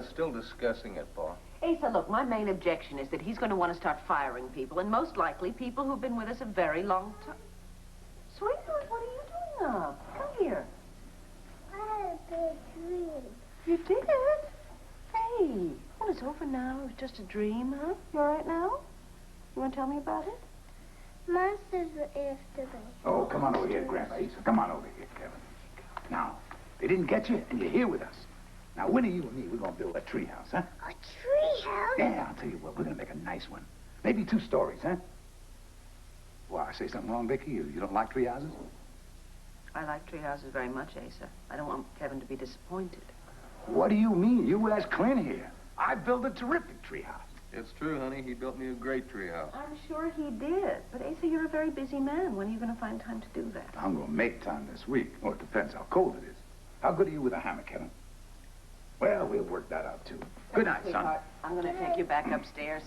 still discussing it, Pa. Asa, look, my main objection is that he's going to want to start firing people, and most likely people who've been with us a very long time. Sweetheart, what are you doing up? Come here. I had a big dream. You did? Hey, well, it's over now. It was just a dream, huh? You all right now? You want to tell me about it? Monsters were after me. Oh, come on over here, Grandpa Asa. Come on over here, Kevin. Now, they didn't get you, and you're here with us. Now, Winnie, you and me, we're going to build a treehouse, huh? A treehouse? Yeah, I'll tell you what, we're going to make a nice one. Maybe 2 stories, huh? Well, I say something wrong, Vicky? You don't like tree houses? I like tree houses very much, Asa. I don't want Kevin to be disappointed. What do you mean? You ask Clint here. I built a terrific tree house. It's true, honey. He built me a great treehouse. I'm sure he did. But, Asa, you're a very busy man. When are you going to find time to do that? I'm going to make time this week. Well, it depends how cold it is. How good are you with a hammock, Kevin? Well, we'll work that out, too. Good night, son. Sweetheart, I'm going to take you back upstairs.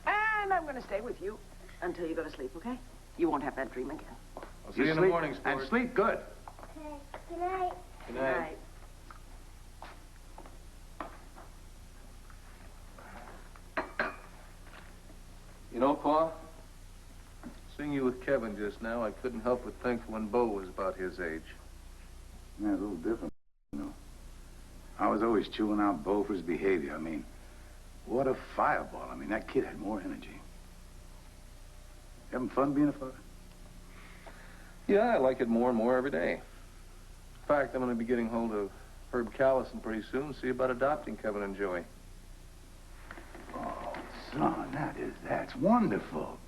And I'm going to stay with you until you go to sleep, okay? You won't have that dream again. I'll see you in the morning, sport. And sleep good. Okay. Good night. Good night. You know, Pa, seeing you with Kevin just now, I couldn't help but think when Bo was about his age. Yeah, it's a little different, you know. I was always chewing out Bo for his behavior. I mean, what a fireball. I mean, that kid had more energy. You having fun being a father? Yeah, I like it more and more every day. In fact, I'm going to be getting hold of Herb Callison pretty soon, see about adopting Kevin and Joey. Oh, son, that's wonderful.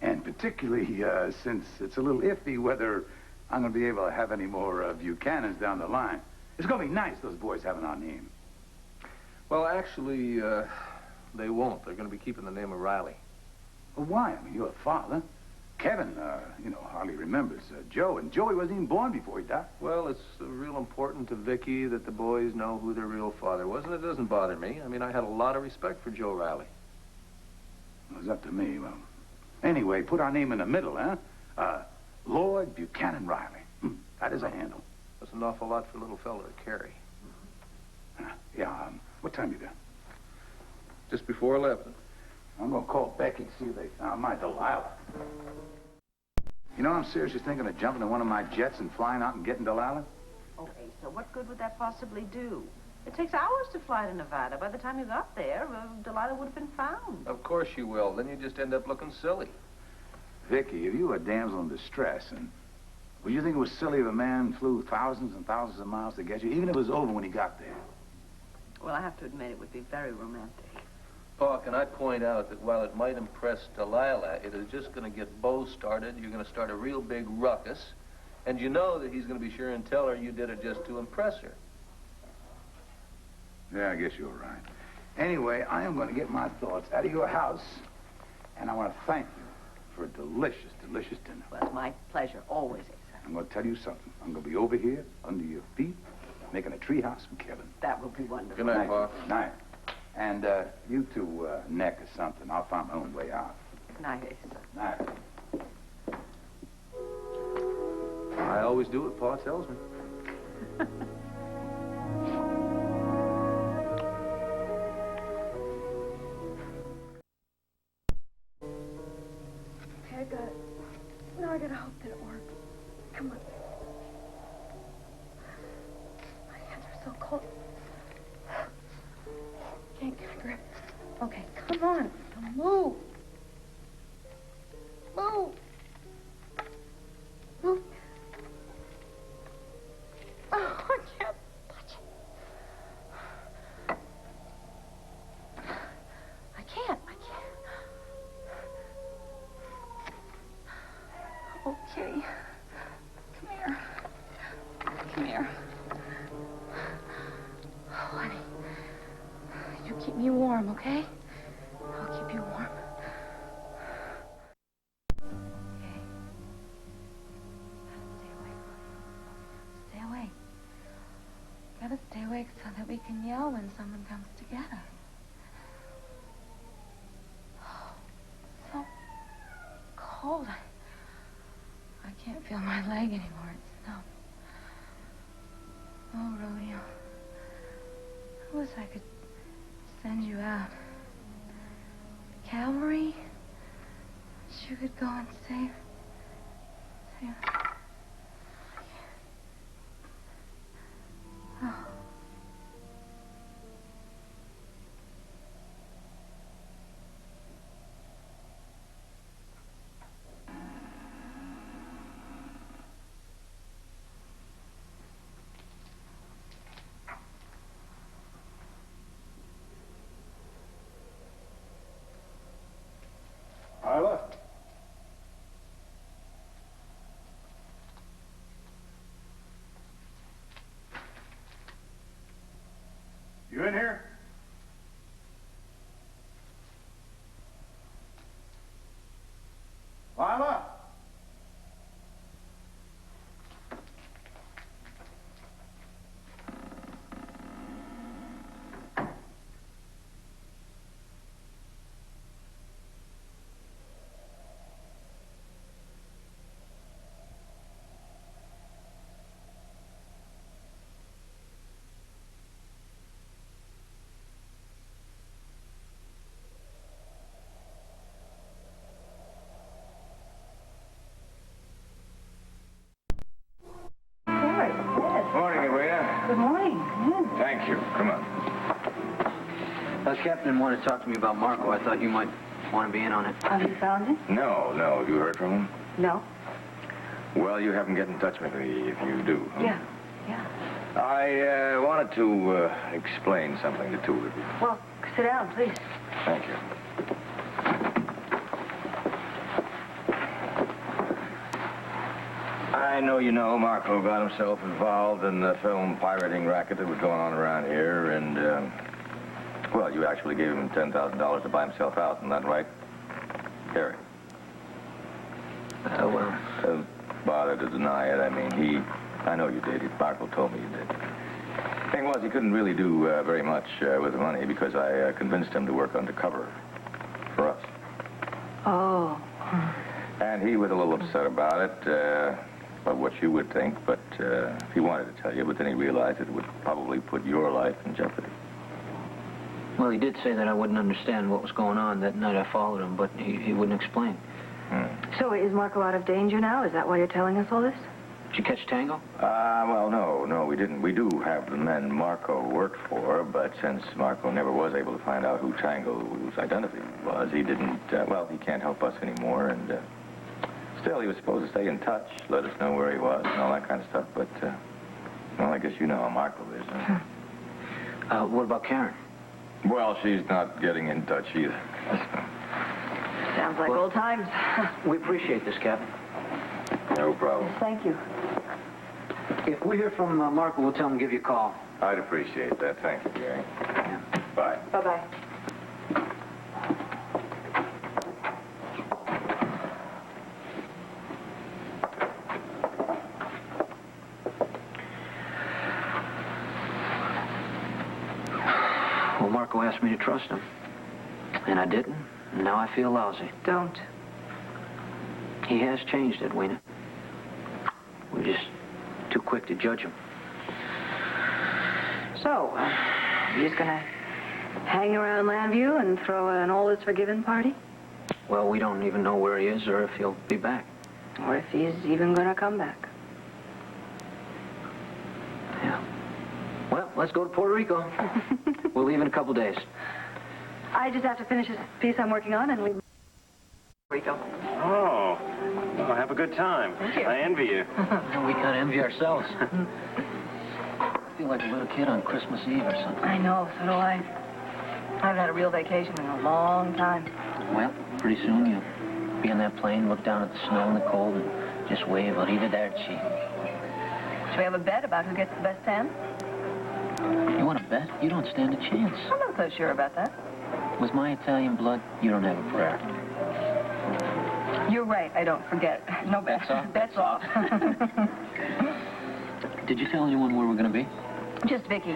And particularly since it's a little iffy whether I'm going to be able to have any more Buchanans down the line. It's going to be nice, those boys having our name. Well, actually, they won't. They're going to be keeping the name of Riley. Well, why? I mean, you're a father. Kevin, you know, hardly remembers Joe, and Joey wasn't even born before he died. Well, it's real important to Vicky that the boys know who their real father was, and it doesn't bother me. I mean, I had a lot of respect for Joe Riley. It was up to me. Well, anyway, put our name in the middle, huh? Lord Buchanan Riley. That is a handle. That's an awful lot for a little fella to carry. Yeah, what time you got? Just before 11. I'm going to call Becky to see if they found my Delilah. You know, I'm seriously thinking of jumping in one of my jets and flying out and getting Delilah. Oh, Asa, what good would that possibly do? It takes hours to fly to Nevada. By the time you got there, Delilah would have been found. Of course you will. Then you just end up looking silly. Vicky, if you were a damsel in distress, and would you think it was silly if a man flew thousands and thousands of miles to get you, even if it was over when he got there? Well, I have to admit it would be very romantic. Pa, can I point out that while it might impress Delilah, it is just going to get Bo started. You're going to start a real big ruckus. And you know that he's going to be sure and tell her you did it just to impress her. Yeah, I guess you're right. Anyway, I am going to get my thoughts out of your house, and I want to thank you for a delicious, delicious dinner. Well, it's my pleasure, always, Asa. I'm going to tell you something. I'm going to be over here, under your feet, making a treehouse for Kevin. That would be wonderful. Good night, Pa. Good night. And you two neck or something. I'll find my own way out. Good night, Asa. Night. I always do what Pa tells me. Okay, I got it. Now I gotta hope that it works. Come on. My hands are so cold. Can't get a grip. Okay, come on. Now move. Move. Move. Oh, I can't touch it. I can't. Okay. Come here. Come here. Oh, honey. You keep me warm, okay? I'll keep you warm. Okay. Stay awake. Stay awake. Gotta stay awake so that we can yell when someone comes to get us. Oh, so cold. I can't feel my leg anymore. It's numb. Oh, Rodeo. I wish I could send you out. Cavalry? You could go and save. Oh. Isla? You in here? Lila? Morning, Irina. Good morning. Thank you. Come on. Captain wanted to talk to me about Marco. I thought you might want to be in on it. Have you found him? No. Have you heard from him? No. Well, you haven't get in touch with me if you do. Huh? Yeah. I wanted to explain something to two of you. Well, sit down, please. Thank you. I know you know Marco got himself involved in the film pirating racket that was going on around here, and, well, you actually gave him $10,000 to buy himself out, isn't that right? Harry? Well... Don't bother to deny it. I mean, I know you did. Marco told me you did. Thing was, he couldn't really do very much with the money because I convinced him to work undercover for us. Oh. And he was a little upset about it, about what you would think, but he wanted to tell you, but then he realized it would probably put your life in jeopardy. Well, he did say that I wouldn't understand what was going on that night I followed him, but he wouldn't explain. So is Marco out of danger now? Is that why you're telling us all this? Did you catch Tango? Well, no, we didn't. We do have the men Marco worked for, but since Marco never was able to find out who Tango's identity was, he didn't, well, he can't help us anymore, and still, he was supposed to stay in touch, let us know where he was and all that kind of stuff, but, well, I guess you know how Marco is. Huh? What about Karen? Well, she's not getting in touch either. Sounds like old times. We appreciate this, Captain. No problem. Thank you. If we hear from Marco, we'll tell him to give you a call. I'd appreciate that. Thank you, Gary. Bye. Bye-bye. Well, Marco asked me to trust him, and I didn't, and now I feel lousy. Don't. He has changed, Edwina. We're just too quick to judge him. So, you just gonna hang around Landview and throw an all is forgiven party? Well, we don't even know where he is or if he'll be back. Or if he's even gonna come back. Yeah. Well, let's go to Puerto Rico. We'll leave in a couple days. I just have to finish this piece I'm working on and leave Rico. Oh, well, have a good time. Thank you. I envy you. We kind of envy ourselves. I feel like a little kid on Christmas Eve or something. I know, so do I. I haven't had a real vacation in a long time. Well, pretty soon you'll be on that plane, look down at the snow and the cold, and just wave arrivederci. Should we have a bet about who gets the best tan? You want to bet? You don't stand a chance. I'm not so sure about that. With my Italian blood, you don't have a prayer. You're right, I don't forget. No bets. Bets off. Bets off. Did you tell anyone where we're going to be? Just Vicky.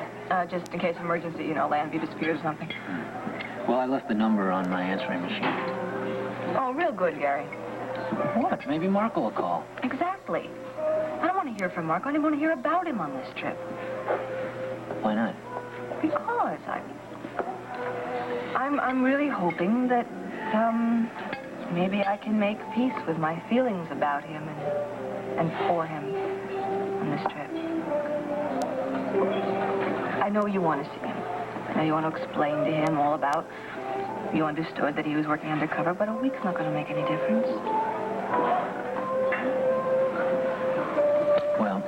Just in case of emergency, you know, Landview disappears or something. Well, I left the number on my answering machine. Oh, real good, Gary. What? Maybe Marco will call. Exactly. I don't want to hear from Marco. I don't want to hear about him on this trip. Why not? Because I'm really hoping that, maybe I can make peace with my feelings about him and for him on this trip. I know you want to see him. I know you want to explain to him all about, you understood that he was working undercover, but a week's not going to make any difference. Well,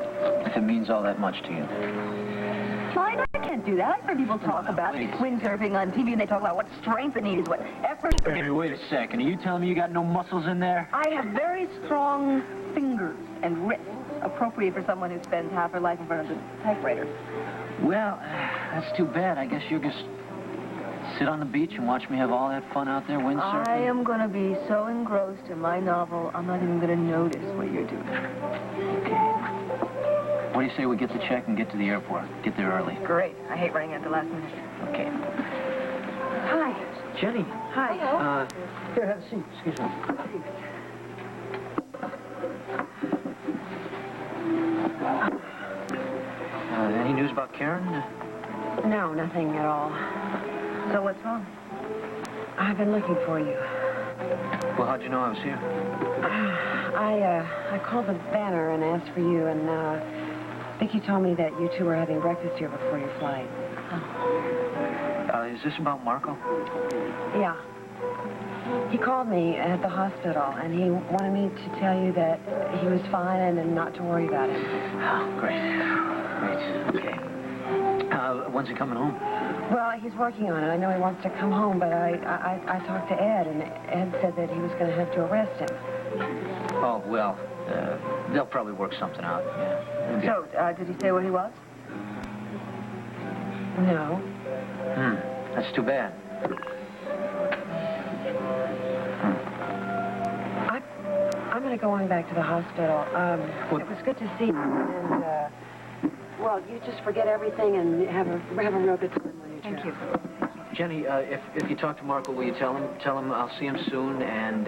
if it means all that much to you. Fine, I can't do that. I've heard people talk about windsurfing on TV, and they talk about what strength it needs, what effort. Hey, wait a second. Are you telling me you got no muscles in there? I have very strong fingers and wrists, appropriate for someone who spends half her life in front of the typewriter. Well, that's too bad. I guess you'll just sit on the beach and watch me have all that fun out there windsurfing. I am going to be so engrossed in my novel, I'm not even going to notice what you're doing. Okay. What do you say we get the check and get to the airport? Get there early. Great. I hate running at the last minute. Okay. Hi. Jenny. Hi. Here, have a seat. Excuse me. Any news about Karen? No, nothing at all. So what's wrong? I've been looking for you. Well, how'd you know I was here? I called the banner and asked for you, and Vicky told me that you two were having breakfast here before your flight. Is this about Marco? Yeah. He called me at the hospital, and he wanted me to tell you that he was fine and not to worry about him. Oh, great. Great. Okay. When's he coming home? Well, he's working on it. I know he wants to come home, but I talked to Ed, and Ed said that he was going to have to arrest him. Oh, well, they'll probably work something out, yeah. So, did he say where he was? No. That's too bad. I'm going to go on back to the hospital. It was good to see you, and, well, you just forget everything and have a real good time on your trip. Thank you. Jenny, if you talk to Marco, will you tell him I'll see him soon, and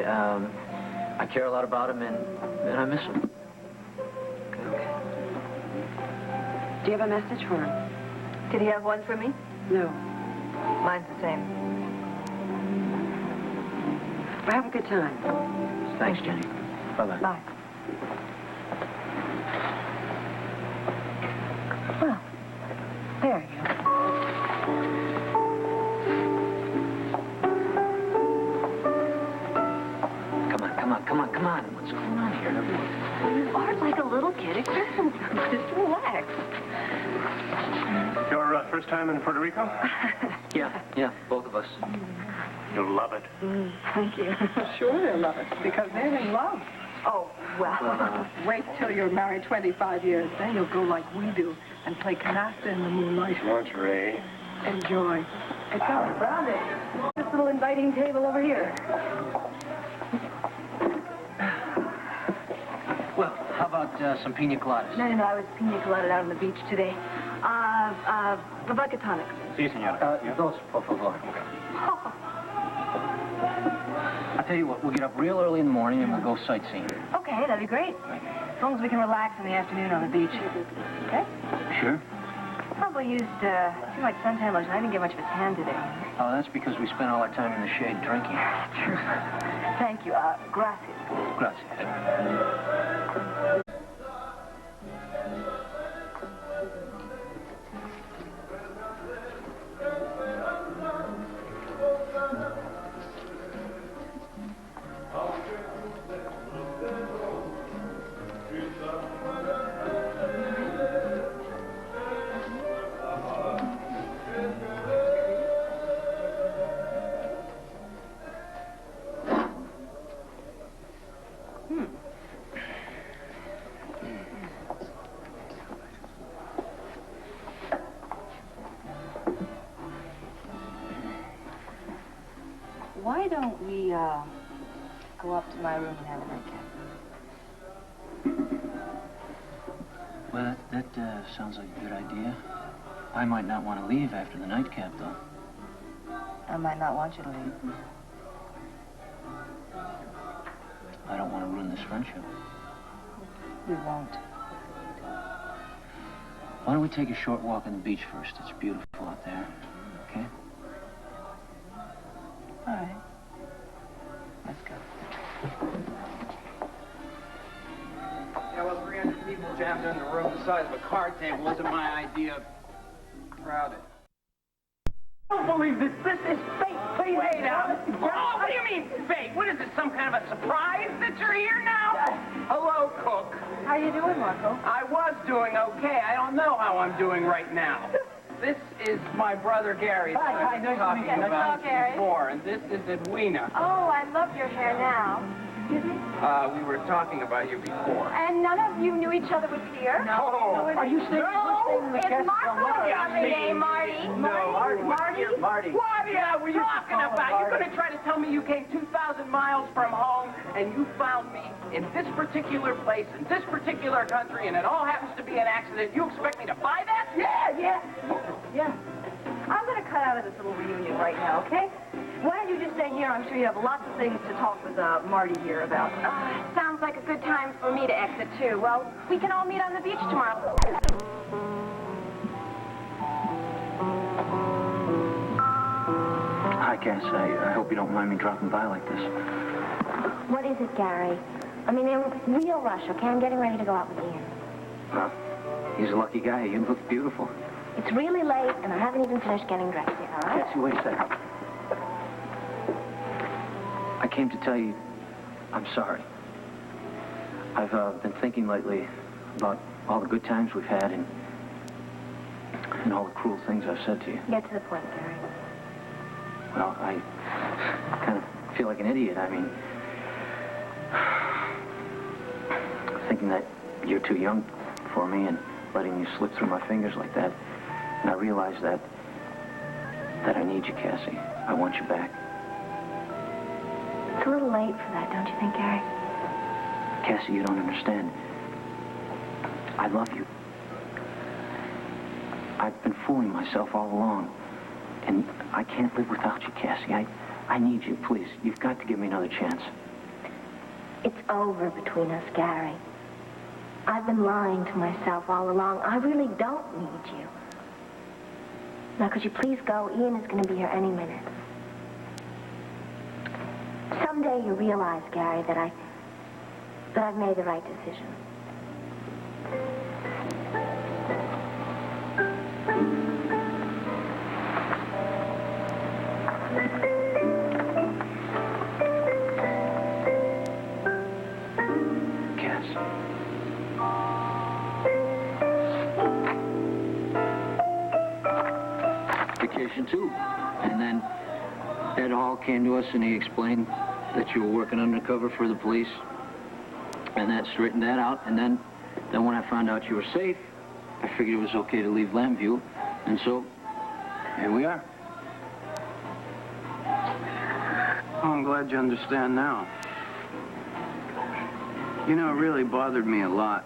I care a lot about him, and I miss him. Okay. Do you have a message for him? Did he have one for me? No. Mine's the same. Well, have a good time. Thanks, Jenny. Bye-bye. Bye. Well, there you go. Come on. What's going on here? You are like a little kid at Christmas. Just relax. Your first time in Puerto Rico? Yeah, both of us. You'll love it. Thank you. Sure they'll love it, because they're in love. Oh, well. Wait till you're married 25 years, then you'll go like we do and play canasta in the moonlight. Lingerie. Enjoy. Hey, come around it. This little inviting table over here. Well, how about some pina coladas? No, I was pina colada out on the beach today. Vodka tonic. Si, senora. Dos, por favor. I'll tell you what, we'll get up real early in the morning and we'll go sightseeing. Okay, that'd be great. As long as we can relax in the afternoon on the beach. Okay? Sure. Probably used too much suntan lotion. I didn't get much of a tan today. Oh, that's because we spent all our time in the shade drinking. True. Thank you. Gracias. Gracias. Why don't we, go up to my room and have a nightcap? Well, that sounds like a good idea. I might not want to leave after the nightcap, though. I might not want you to leave. I don't want to ruin this friendship. We won't. Why don't we take a short walk on the beach first? It's beautiful out there, okay? All right. Let's go. Yeah, well, 300 people jammed in the room the size of a card table wasn't my idea of crowded. I don't believe this. This is fake. Please wait up. Oh, what do you mean fake? What is it, some kind of a surprise that you're here now? Hello, Cook. How you doing, Marco? I was doing okay. I don't know how I'm doing right now. This is my brother Gary. Hi, that I was nice to talking meet you. about Hello, Gary. before, and this is Edwina. Oh, I love your hair now. Excuse me? We were talking about you before. And none of you knew each other was here? No. Are you staying? No, it's Marco. Marty. No, Marty. What were you talking about? You're going to try to tell me you came 2,000 miles from home and you found me in this particular place, in this particular country, and it all happens to be an accident. You expect me to buy that? Yeah. I'm going to cut out of this little reunion right now, okay? Why don't you just stay here? I'm sure you have lots of things to talk with Marty here about. Sounds like a good time for me to exit, too. Well, we can all meet on the beach tomorrow. Hi, Cass. I hope you don't mind me dropping by like this. What is it, Gary? I mean, in real rush, okay? I'm getting ready to go out with Ian. Well, he's a lucky guy. You look beautiful. It's really late, and I haven't even finished getting dressed yet, all right? Cassie, wait a second. I came to tell you I'm sorry. I've been thinking lately about all the good times we've had and all the cruel things I've said to you. Get to the point, Gary. Well, I kind of feel like an idiot. I mean, thinking that you're too young for me and letting you slip through my fingers like that. And I realize that I need you, Cassie. I want you back. It's a little late for that, don't you think, Gary? Cassie, you don't understand. I love you. I've been fooling myself all along. And I can't live without you, Cassie. I need you, please. You've got to give me another chance. It's over between us, Gary. I've been lying to myself all along. I really don't need you. Now, could you please go? Ian is going to be here any minute. Someday you realize, Gary, that I've made the right decision. Too. And then Ed Hall came to us and he explained that you were working undercover for the police. And that straightened that out. And then when I found out you were safe, I figured it was okay to leave Lambview. And so, here we are. Oh, I'm glad you understand now. You know, it really bothered me a lot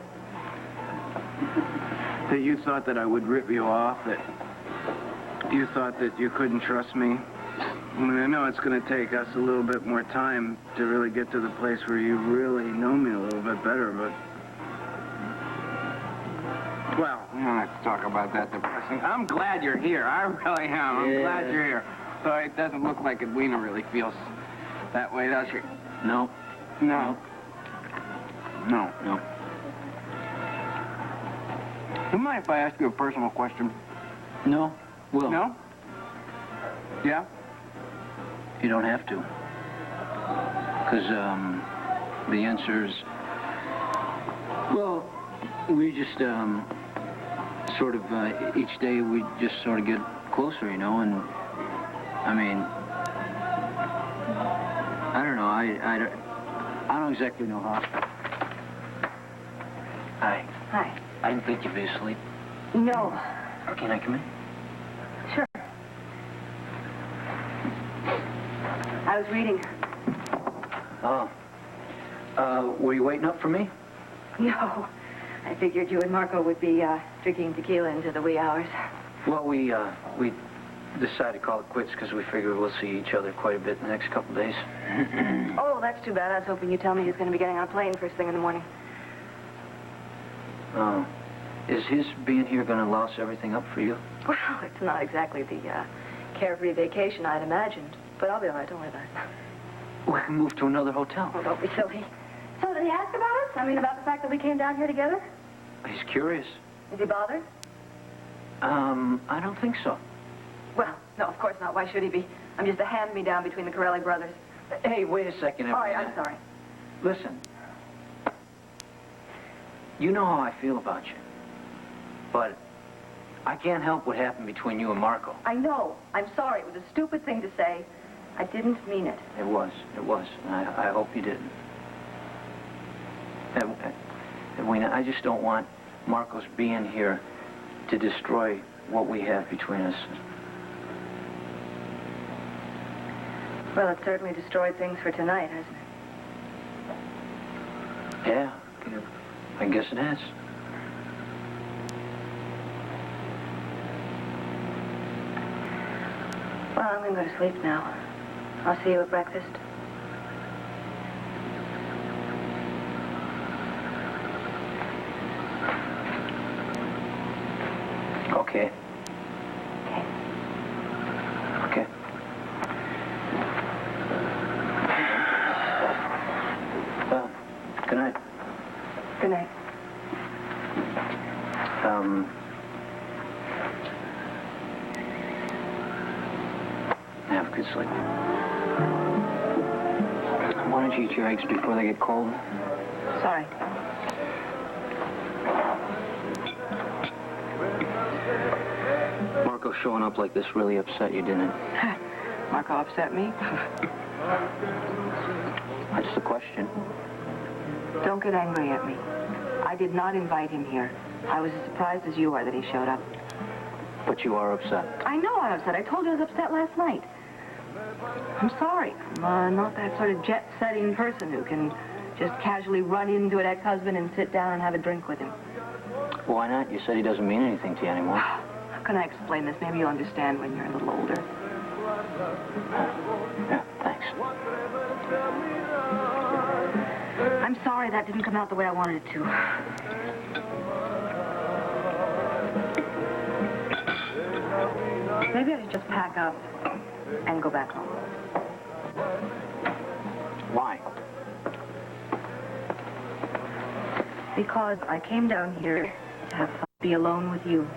that you thought that I would rip you off, that you thought that you couldn't trust me. I mean, I know it's going to take us a little bit more time to really get to the place where you really know me a little bit better, but... Well, we don't have to talk about that depressing. I'm glad you're here. I really am. I'm glad you're here. So it doesn't look like Edwina really feels that way, does she? No. No. No. No. You mind if I ask you a personal question? No. Will. No? Yeah? You don't have to. Because, the answer is... Well, we just, sort of, each day we just sort of get closer, you know, and... I mean... I don't know, I don't exactly know how. Hi. Hi. I didn't think you'd be asleep. No. Can I come in? Sure. I was reading. Oh. Were you waiting up for me? No. I figured you and Marco would be drinking tequila into the wee hours. Well, we decided to call it quits because we figured we'll see each other quite a bit in the next couple days. Oh, that's too bad. I was hoping you'd tell me he's going to be getting on a plane first thing in the morning. Oh. Is his being here going to loss everything up for you? Well, it's not exactly the carefree vacation I'd imagined. But I'll be all right, don't worry about it. We can move to another hotel. Oh, don't be silly. So did he ask about us? I mean, about the fact that we came down here together? He's curious. Is he bothered? I don't think so. Well, no, of course not. Why should he be? I'm just a hand-me-down between the Corelli brothers. Hey, wait a second. All right, I'm sorry. Listen. You know how I feel about you. But I can't help what happened between you and Marco. I know. I'm sorry. It was a stupid thing to say. I didn't mean it. It was. And I hope you didn't. Edwina, I just don't want Marco's being here to destroy what we have between us. Well, it certainly destroyed things for tonight, hasn't it? Yeah, I guess it has. Well, I'm going to go to sleep now. I'll see you at breakfast. Okay. Okay. Well, good night. Good night. Have a good sleep. Why don't you eat your eggs before they get cold? Sorry. Marco showing up like this really upset you, didn't it? Marco upset me? That's the question. Don't get angry at me. I did not invite him here. I was as surprised as you are that he showed up. But you are upset. I know I'm upset. I told you I was upset last night. I'm sorry. I'm not that sort of jet-setting person who can just casually run into an ex-husband and sit down and have a drink with him. Why not? You said he doesn't mean anything to you anymore. How can I explain this? Maybe you'll understand when you're a little older. Yeah, thanks. I'm sorry that didn't come out the way I wanted it to. Maybe I should just pack up and go back home. Why? Because I came down here to have fun, be alone with you.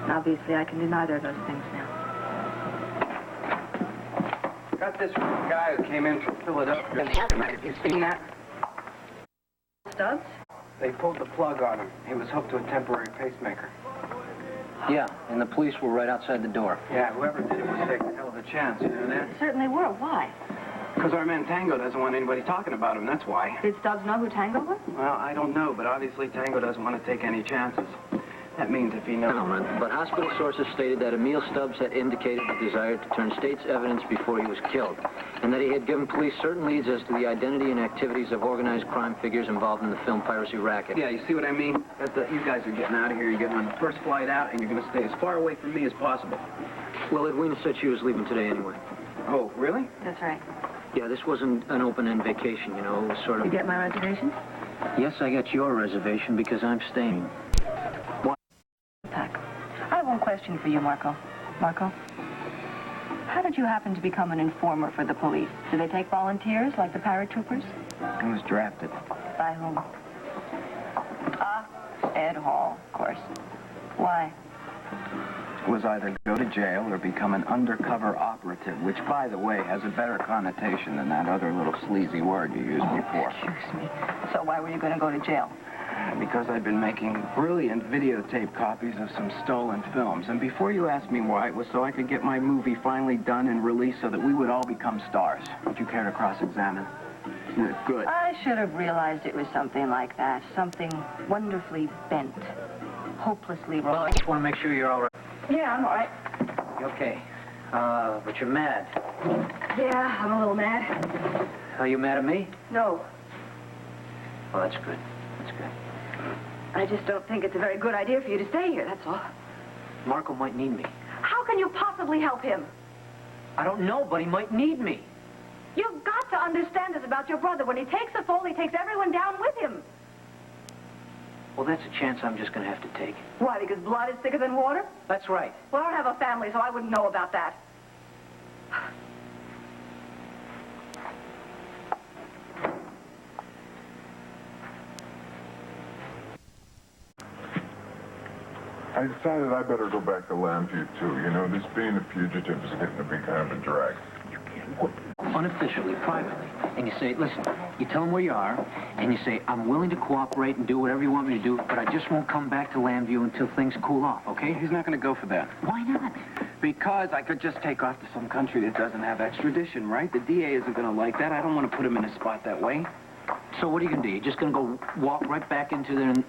And obviously, I can do neither of those things now. Got this from a guy who came in from Philadelphia. Have you seen that? Stubbs? They pulled the plug on him. He was hooked to a temporary pacemaker. Yeah, and the police were right outside the door. Yeah, whoever did it was taking a hell of a chance, you know that? Certainly were. Why? Because our man Tango doesn't want anybody talking about him, that's why. Did Stubbs know who Tango was? Well, I don't know, but obviously Tango doesn't want to take any chances. That means if he knows... But hospital sources stated that Emil Stubbs had indicated a desire to turn state's evidence before he was killed, and that he had given police certain leads as to the identity and activities of organized crime figures involved in the film piracy racket. Yeah, you see what I mean? You guys are getting out of here. You're getting on the first flight out, and you're going to stay as far away from me as possible. Well, Edwina said she was leaving today anyway. Oh, really? That's right. Yeah, this wasn't an open-end vacation, you know, it was sort of... You get my reservation? Yes, I got your reservation because I'm staying. I have one question for you, Marco. Marco, how did you happen to become an informer for the police? Do they take volunteers like the paratroopers? I was drafted. By whom? Ed Hall, of course. Why? It was either go to jail or become an undercover operative, which, by the way, has a better connotation than that other little sleazy word you used before. Excuse me. So why were you going to go to jail? Because I'd been making brilliant videotape copies of some stolen films. And before you ask me why, it was so I could get my movie finally done and released so that we would all become stars. Would you care to cross-examine? Good. I should have realized it was something like that. Something wonderfully bent. Hopelessly wrong. Well, I just want to make sure you're all right. Yeah, I'm all right. Okay. But you're mad. Yeah, I'm a little mad. Are you mad at me? No. Well, that's good. That's good. I just don't think it's a very good idea for you to stay here, that's all. Marco might need me. How can you possibly help him? I don't know, but he might need me. You've got to understand this about your brother. When he takes a fall, he takes everyone down with him. Well, that's a chance I'm just going to have to take. Why, because blood is thicker than water? That's right. Well, I don't have a family, so I wouldn't know about that. I decided I better go back to Lambview, too. You know, this being a fugitive is getting to be kind of a drag. Unofficially, privately. And you say, listen, you tell them where you are, and you say, I'm willing to cooperate and do whatever you want me to do, but I just won't come back to Lambview until things cool off, okay? He's not going to go for that. Why not? Because I could just take off to some country that doesn't have extradition, right? The DA isn't going to like that. I don't want to put him in a spot that way. So what are you going to do? You're just going to go walk right back into there and...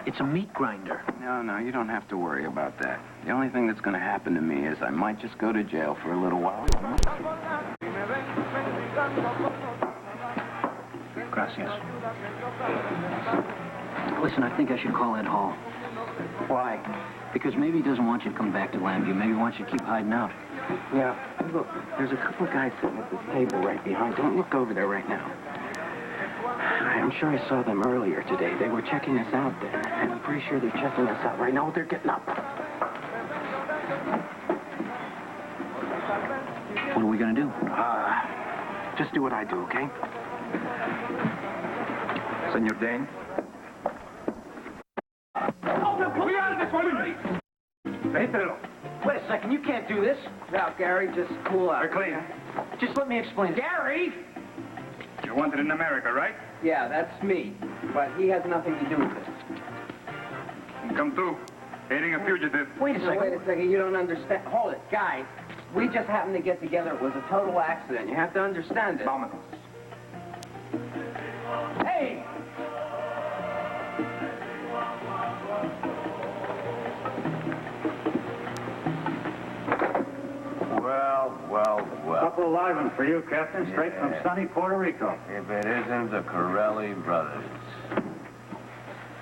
it's a meat grinder. No, you don't have to worry about that. The only thing that's going to happen to me is I might just go to jail for a little while. Gracias. Listen, I think I should call Ed Hall. Why? Because maybe he doesn't want you to come back to Lambview. Maybe he wants you to keep hiding out. Yeah, look, there's a couple of guys sitting at this table right behind. Don't look over there right now. I'm sure I saw them earlier today. They were checking us out there, and I'm pretty sure they're checking us out right now. They're getting up. What are we going to do? Just do what I do, okay? Senor Dane? Wait a second, you can't do this. Now, Gary, just cool out. We're clean. Just let me explain. Gary! You're wanted in America, right? Yeah, that's me. But he has nothing to do with it. Come through. Aiding a fugitive. Wait a second, you don't understand. Hold it, guys. We just happened to get together. It was a total accident. You have to understand it. Vamos. Hey! Well. Couple alive one for you, Captain. Straight from sunny Puerto Rico. If it isn't the Corelli brothers.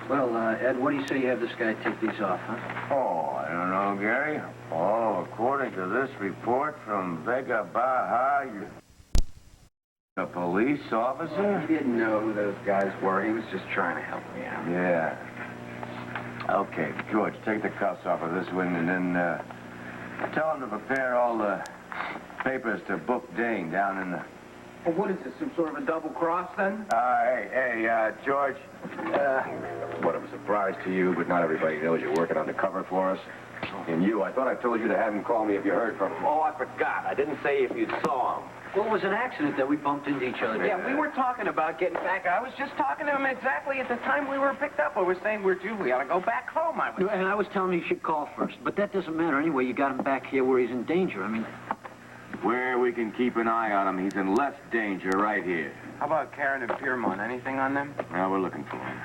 Well, Ed, what do you say you have this guy take these off, huh? Oh, I don't know, Gary. Oh, according to this report from Vega Baja, you're a police officer? He didn't know who those guys were. He was just trying to help me out. Yeah. Okay, George, take the cuffs off of this one and then tell him to prepare all the papers to book Dane down in the... Well, what is this, some sort of a double cross, then? Hey, George. What of a surprise to you, but not everybody knows you're working undercover for us. And you, I thought I told you to have him call me if you heard from him. Oh, I forgot. I didn't say if you saw him. Well, it was an accident that we bumped into each other. Yeah, we were talking about getting back. I was just talking to him exactly at the time we were picked up. I was saying we ought to go back home. And I was telling him you should call first. But that doesn't matter anyway. You got him back here where he's in danger. I mean... Where we can keep an eye on him, he's in less danger right here. How about Karen and Piermont? Anything on them? Now we're looking for him.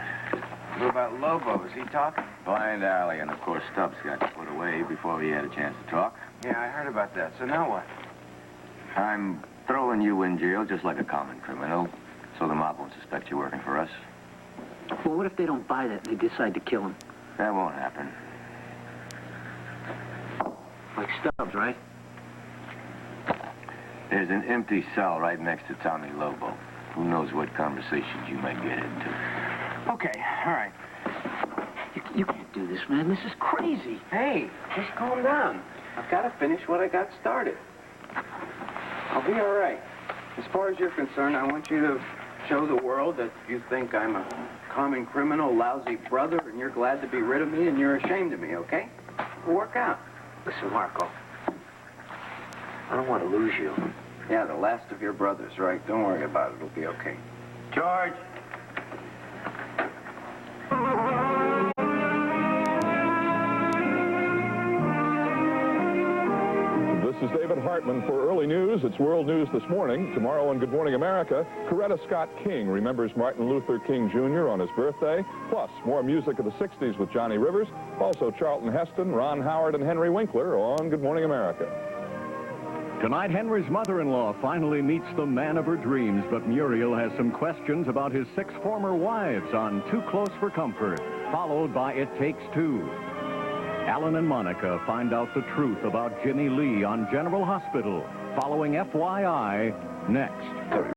What about Lobo? Is he talking? Blind Alley, and of course Stubbs got put away before he had a chance to talk. Yeah, I heard about that. So now what? I'm throwing you in jail just like a common criminal, so the mob won't suspect you're working for us. Well, what if they don't buy that and they decide to kill him? That won't happen. Like Stubbs, right? There's an empty cell right next to Tommy Lobo. Who knows what conversations you might get into. Okay, all right. You can't do this, man. This is crazy. Hey, just calm down. I've got to finish what I got started. I'll be all right. As far as you're concerned, I want you to show the world that you think I'm a common criminal, lousy brother, and you're glad to be rid of me, and you're ashamed of me, okay? We'll work out. Listen, Marco. I don't want to lose you. Yeah, the last of your brothers, right? Don't worry about it. It'll be okay. George! This is David Hartman for Early News. It's World News this morning. Tomorrow on Good Morning America, Coretta Scott King remembers Martin Luther King Jr. on his birthday. Plus, more music of the 60s with Johnny Rivers. Also, Charlton Heston, Ron Howard, and Henry Winkler on Good Morning America. Tonight, Henry's mother-in-law finally meets the man of her dreams, but Muriel has some questions about his 6 former wives on Too Close for Comfort, followed by It Takes Two. Alan and Monica find out the truth about Ginny Lee on General Hospital, following FYI next.